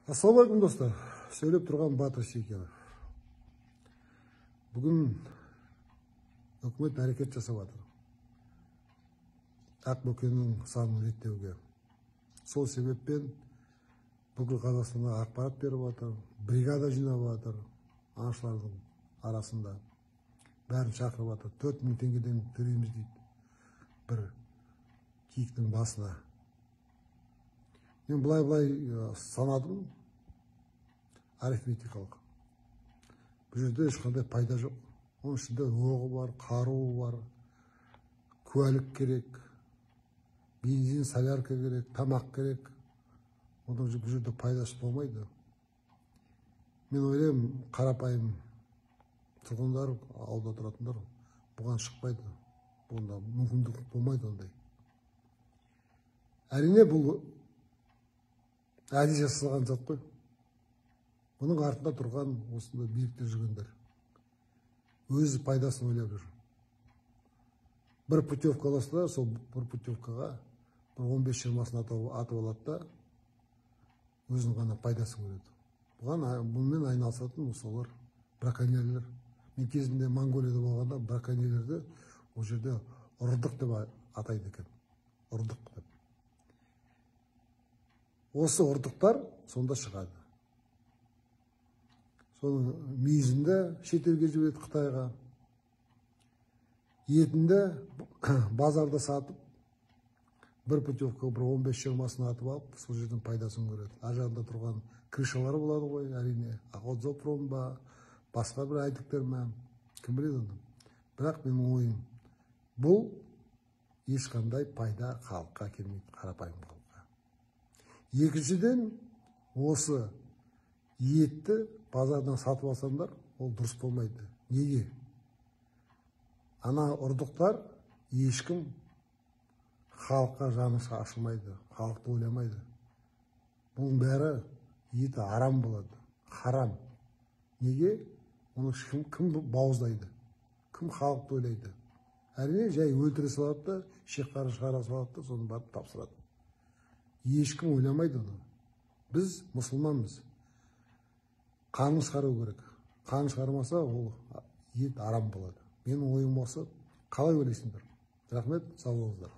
Ассалаумағалейкум достар. Сөйлеп тұрған Батыр Шекенов. Бүгін үкімет әрекет жасап жатыр. Ақбөкеннің санын реттеуге. Сол себеппен бүкіл Қазақстанға ақпарат беріп жатыр, бригада жинап жатыр, аңшылардың арасында. Бәрін шақырып жатыр. 4.000 теңгеден төлейміз дейді. Бір киіктің басына. Мен былай санадым, арифметикалық. Бұл жерде ешқандай пайда жоқ. Оның ішінде оғы бар, қаруы бар, куәлік керек, бензин, солярка керек, тамақ керек. Оның бұл жерде пайдасы болмайды. Мен ойлаймын, қарапайым тұрғындар, ауылда тұратындар бұған шықпайды. Бұнда мүмкіндік болмайды ондай. Әрине бұл әдіс жасалған зат қой. Бұның артында тұрған осында билікте жүргендер. Өз пайдасын ойлап жүр. Бір путевка аласыздар, сол бір путевкаға 15-20-сын атып алады да, өзінің ғана пайдасын көреді. Бұнымен айналысатын солар браконьерлер. Мен кезінде Монголияда болғанда браконьерлерді ол жерде ұрдық деп атайды екен. Ұрдық деп. Осы ұрдықтар сонда шығады. Соның мүйізінде шетелге жібереді, Қытайға. Етінде базарда сатып, бір путевка, бір 15-20-сын атып алып, сол жердің пайдасын көреді. Ажарында тұрған крышалары болады ғой, әрине. Охотзоопром ба, басқа бір әйдіктер ме, кім біледі оны. Бірақ менің ойым, бұл ешқандай пайда халыққа келмейді, қарапайым халыққа. Екіншіден, осы етті базардан сатып алсаңдар, ол дұрыс болмайды. Неге? Ана ұрдықтар ешкім халыққа жаны ашылмайды, халықты ойламайды. Бұның бәрі еті арам болады, харам. Неге? Оны кім бауыздайды, кім халықты ойлайды. Әрине, жай өлтіре салады да, шекқарын шығара салады да, соны барып тапсырады. Ешкім ойламайды оны. Біз мұсылманбыз. Қанын шығару керек. Қанын шығармаса, ол ет арам болады. Менің ойым осы. Қалай ойлайсыңдар? Рахмет, сау болыңыздар.